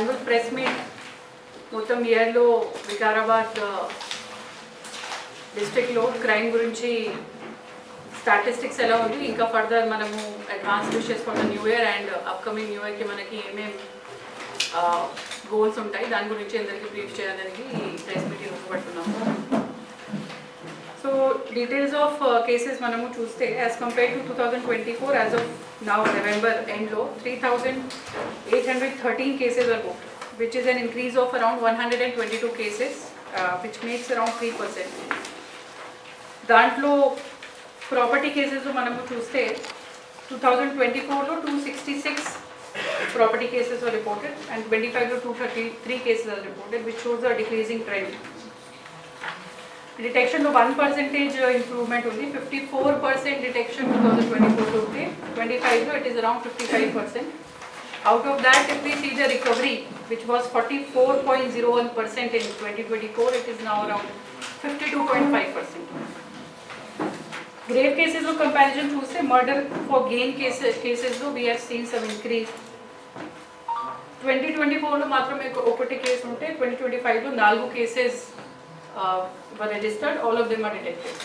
Annual press meet మొత్తం ఇయర్లో వికారాబాద్ డిస్ట్రిక్ట్లో క్రైమ్ గురించి స్టాటిస్టిక్స్ ఎలా ఉంది, ఇంకా ఫర్దర్ మనము advance wishes for the new year and upcoming new ఇయర్కి మనకి ఏమేమి గోల్స్ ఉంటాయి దాని గురించి అందరికీ బ్రీఫ్ చేయడానికి ఈ ప్రెస్ మీటింగ్ ఉపయోగపడుతున్నాము. సో డీటెయిల్స్ ఆఫ్ కేసెస్ మనము చూస్తే as compare to 2024 as of now November ఎండ్లో 3,813 cases are booked, which is an increase of around 122 cases, which makes around 3%. దాంట్లో ప్రాపర్టీ కేసెస్ మనము చూస్తే 2024లో 266 property cases were reported and 25 to 233 cases are reported, which shows a decreasing trend. Detection లో 1% improvement only, 54% detection 2024 to 25 లో it is around 55%. Out of that, if we see the recovery, which was 44.01% in 2024, it is now around 52.5%. Grave cases of comparison చూస్తే murder for gain cases లో we have seen some increase. 2024లో మాత్రమే ఒకటి case ఉంటే 2025లో 4 cases were registered, all of them are detected.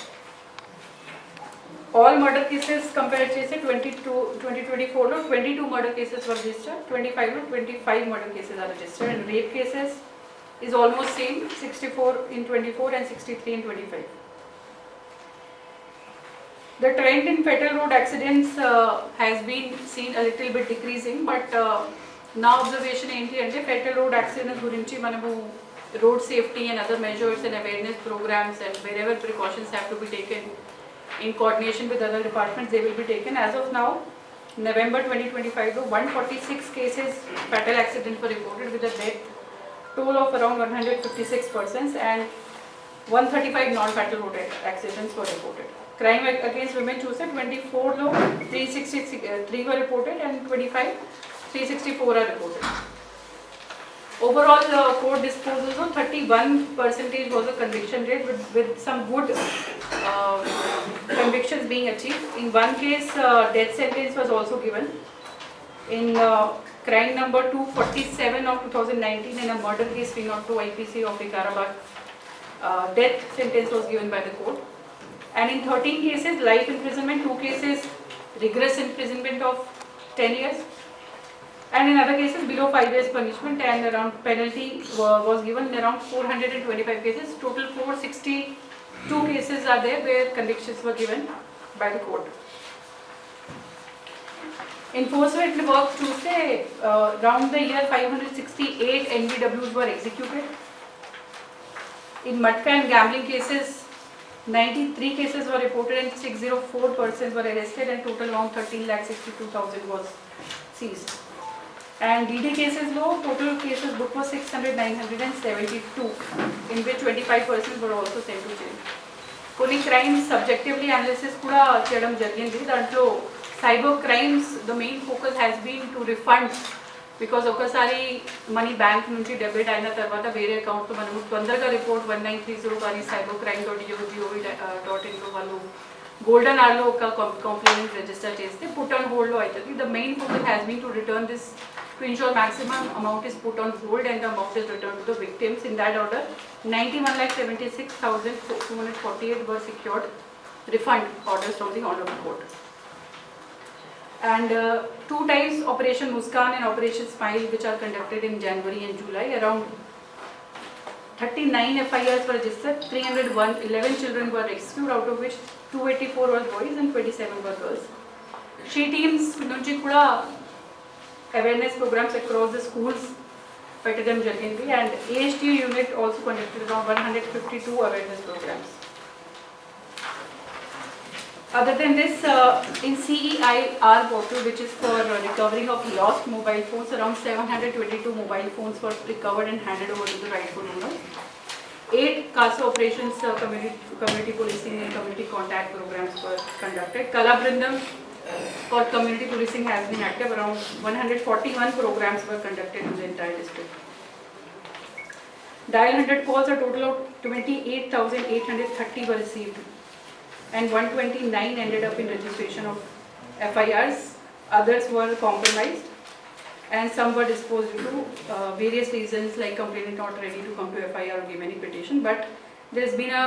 All murder cases compare చేస్తే 2024లో 22 murder cases were registered, 25లో 25 murder cases are registered, and rape cases is almost same, 64 in 24 and 63 in 25. The trend in fatal road accidents has been seen a little bit decreasing, but నా observation ఏంటి అంటే fatal road accidents గురించి మనము road safety and other measures and awareness programs and wherever precautions have to be taken in coordination with other departments, they will be taken. As of now, November 2025, 146 cases fatal accidents were reported with a death toll of around 156 persons and 135 non-fatal road accidents were reported. Crime against women చూస్తే 24లో 363 were reported and 25 364 are reported. Overall, court disposals of 31% was a conviction rate with some good convictions being achieved. In one case, death sentence was also given. In crime number 247 of 2019, in a murder case 302 IPC of Vikarabad, death sentence was given by the court. And in 13 cases, life imprisonment, 2 cases, rigorous imprisonment of 10 years. And in other cases, below 5 years punishment and around penalty was given in around 425 cases. Total 462 cases are there where convictions were given by the court. Enforcement work Tuesday, around the year 568 NBWs were executed. In Matka and gambling cases, 93 cases were reported and 604 persons were arrested and total around 13,62,000 was seized. And DD cases low, total cases booked was 600,972, in which 25 persons were also sent to jail. కొన్ని crimes subjectively analysis కూడా చేయడం జరిగింది. దాంట్లో cyber crimes, the main focus has been to refund, because ఒకసారి money bank నుంచి debit అయిన తర్వాత వేరే అకౌంట్తో మనము తొందరగా రిపోర్ట్ 1930 కానీ cybercrime.gov.in వాళ్ళు గోల్డెన్ ఆర్లో ఒక కంప్లైంట్ రిజిస్టర్ చేస్తే పుట్ ఆన్ హోల్డ్లో అవుతుంది. The main focus has been to return this to ensure maximum amount is put on hold and the amount is returned to the victims. In that order, 91,76,248 were secured refund orders from the Honorable Court. And 2 times Operation Muskan and Operation Smile, which are conducted in January and July, around 39 FIRs were registered, 311 children were rescued, out of which 284 were boys and 27 were girls. She teams nunchi kuda awareness programs across the schools పెట్టడం జరిగింది, and AHTU unit also conducted around 152 awareness programs. Other than this, in CEIR portal, which is for recovering of lost mobile phones, around 722 mobile phones were recovered and handed over to the rightful owners. 8 CASA operations, community policing and community contact programs were conducted. Kala Brindam for community policing has been active. Around 141 programs were conducted in the entire district. Dial 100 calls, a total of 28,830 were received, and 129 ended up in registration of FIRs. Others were compromised. and some were disposed due to various reasons like complainant not ready to come to FIR or give any petition. But there's been a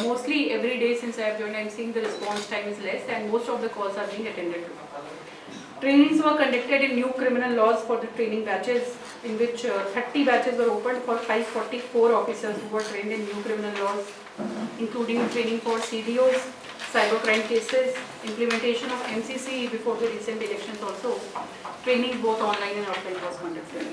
mostly every day since I have joined, I'm seeing the response time is less and most of the calls are being attended to. Trainings were conducted in new criminal laws for the training batches, in which 30 batches were opened for 544 officers who were trained in new criminal laws, including training for CDOs, cybercrime cases, implementation of MCC before the recent elections also. Training both online and offline was conducted.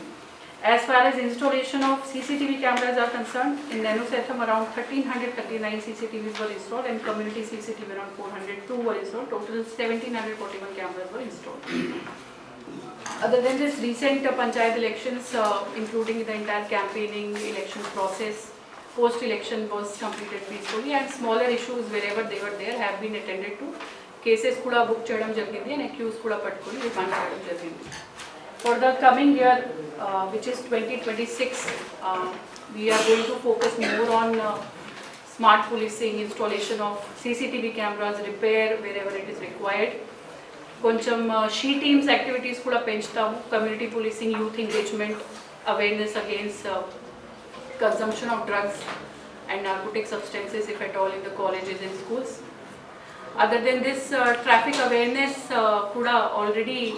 As far as installation of CCTV cameras are concerned, in Nano Satham around 1339 CCTVs were installed and community CCTV around 402 were installed. Total 1741 cameras were installed. Other than this, recent panchayat elections, including the entire campaigning, election process, post-election was completed peacefully, and smaller issues wherever they were there have been attended to. Cases kuda book cheyadam jarigindi and accused kuda pattukoni remand cheyadam jarigindi. For the coming year, which is 2026, we are going to focus more on smart policing, installation of CCTV cameras, repair wherever it is required. Koncham she teams activities kuda penchtamu, community policing, youth engagement, awareness against consumption of drugs and narcotic substances, if at all, in the colleges and schools. Other than this, traffic awareness kuda already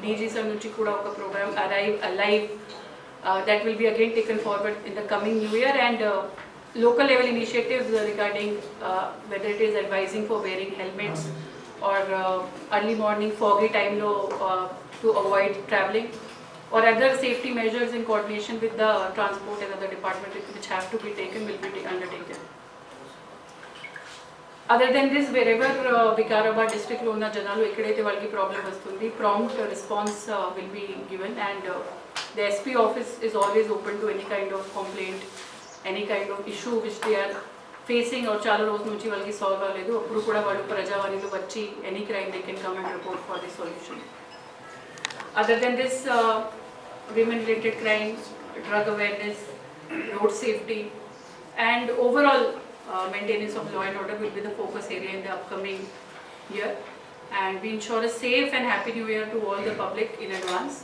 DG sir nunchi kuda oka program alive that will be again taken forward in the coming new year, and local level initiatives regarding whether it is advising for wearing helmets or early morning foggy time to avoid travelling, or other safety measures in coordination with the transport and other departments which have to be taken will be undertaken. Other than this, wherever Vikarabad district lo unna janalu ekkadaithe vallaki problem vastundi, prompt response will be given, and the SP office is always open to any kind of complaint, any kind of issue which they are facing or chaala roju nunchi vallaki solve avaledu, appudu kuda vallu prajavanilo vachi any crime they can come and report for the solution. Other than this, women related crime, drug awareness, road safety, and overall maintenance of law and order will be the focus area in the upcoming year, and we ensure a safe and happy new year to all the public in advance.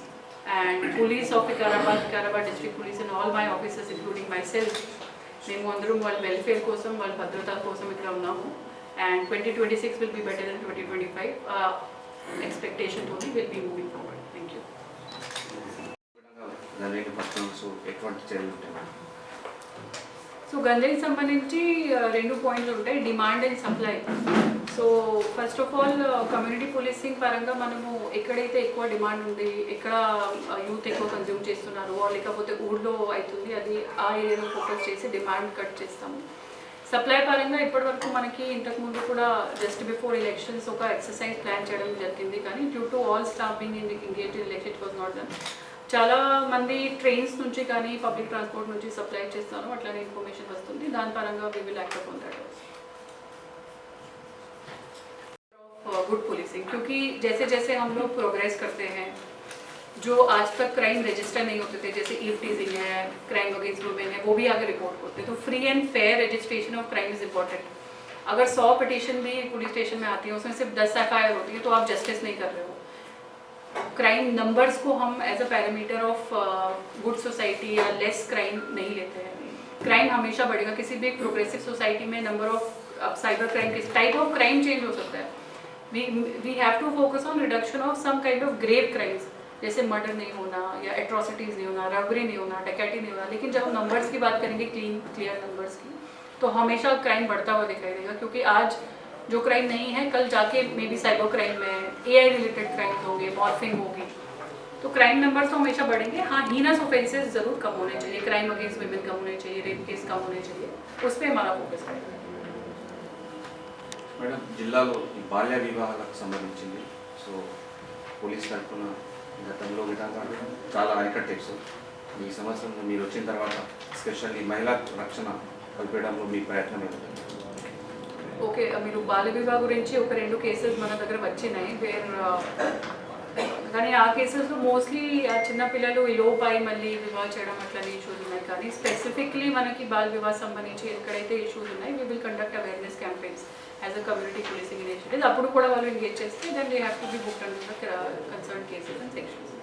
And police of Vikarabad district police and all my officers including myself, మేము అందరం వాళ్ళ welfare కోసం, వాళ్ళ భద్రత కోసం ఇక్కడ ఉన్నాము, and 2026 will be better than 2025 expectation toni will be moving forward. Thank you. So గంజాయికి సంబంధించి రెండు పాయింట్లు ఉంటాయి, demand and supply. So first of all community policing పరంగా మనము ఎక్కడైతే ఎక్కువ డిమాండ్ ఉంది, ఎక్కడ యూత్ ఎక్కువ కన్జ్యూమ్ చేస్తున్నారు, లేకపోతే ఊళ్ళో అవుతుంది, అది ఆ ఏరియాలో ఫోకస్ చేసి డిమాండ్ కట్ చేస్తాము. సప్లై పరంగా ఇప్పటివరకు మనకి ఇంతకుముందు కూడా జస్ట్ బిఫోర్ ఎలక్షన్స్ ఒక ఎక్సర్సైజ్ ప్లాన్ చేయడం జరిగింది, కానీ due to all staff being engaged in election it was not done. చాలా మంది ట్రైన్స్ నుంచి కానీ పబ్లిక్ ట్రాన్స్పోర్ట్ నుంచి సప్లై చేస్తాను, అట్లానే ఇన్ఫర్మేషన్ వస్తుంది, దాని పరంగా we will act upon that good policing, क्योंकि जैसे जैसे हम लोग प्रोग्रेस करते हैं, जो आज तक क्राइम रजिस्टर नहीं होते थे, जैसे ईव टीजिंग है, क्राइम अगेंस्ट वुमेन है, वो भी आगे रिपोर्ट होते हैं. तो free and fair registration of crime is important. अगर 100 पिटीशन भी पुलिस स्टेशन में आती है, उसमें सिर्फ 10 FIR होती है, तो आप जस्टिस नहीं कर रहे हो. क्राइम नंबर्स को हम as a parameter of good society या लेस क्राइम नहीं लेते हैं. क्राइम हमेशा बढ़ेगा. किसी भी एक प्रोग्रेसिव सोसाइटी में नंबर ऑफ साइबर क्राइम, किस टाइप ऑफ क्राइम चेंज हो सकता है. We have to focus on reduction of some kind of grave crimes, जैसे मर्डर नहीं होना या एट्रोसिटीज़ नहीं होना, रबरी नहीं होना, डकैती नहीं होना. लेकिन जब हम नंबर्स की बात करेंगे, क्लियर नंबर्स की, तो हमेशा क्राइम बढ़ता हुआ दिखाई देगा, क्योंकि आज जो क्राइम नहीं है, कल जाके मे बी साइबर क्राइम में AI रिलेटेड क्राइम्स होंगे, मॉर्फिंग होगी, तो क्राइम नंबर्स तो हमेशा बढ़ेंगे. हाँ, हीनस ऑफेंसेस ज़रूर कम होने चाहिए, क्राइम अगेंस्ट वुमेन कम होने चाहिए, रेप केस कम होने चाहिए, उस पर हमारा फोकस रहेगा. మేడం, జిల్లాలో ఈ బాల్య వివాహాలకు సంబంధించింది, సో పోలీస్ తరఫున గతంలో విధంగా చాలా అరికట్టేచ్చు. ఈ సంవత్సరం మీరు వచ్చిన తర్వాత స్పెషల్లీ మహిళా రక్షణ కల్పించడంలో మీ ప్రయత్నం ఏంటంటే? ఓకే, మీరు బాల్య వివాహ గురించి ఒక 2 కేసెస్ మన దగ్గర వచ్చినాయి, కానీ ఆ కేసెస్లో మోస్ట్లీ చిన్నపిల్లలు లోపాయి మళ్ళీ వివాహ చేయడం అట్లనే ఇష్యూస్ ఉన్నాయి. కానీ స్పెసిఫిక్లీ మనకి బాల్ వివాహ సంబంధించి ఎక్కడైతే ఇష్యూస్ ఉన్నాయి, we will conduct awareness campaigns as a community policing initiative. అప్పుడు కూడా వాళ్ళు ఎంగేజ్ చేస్తే then they have to be booked under the concern cases and sections.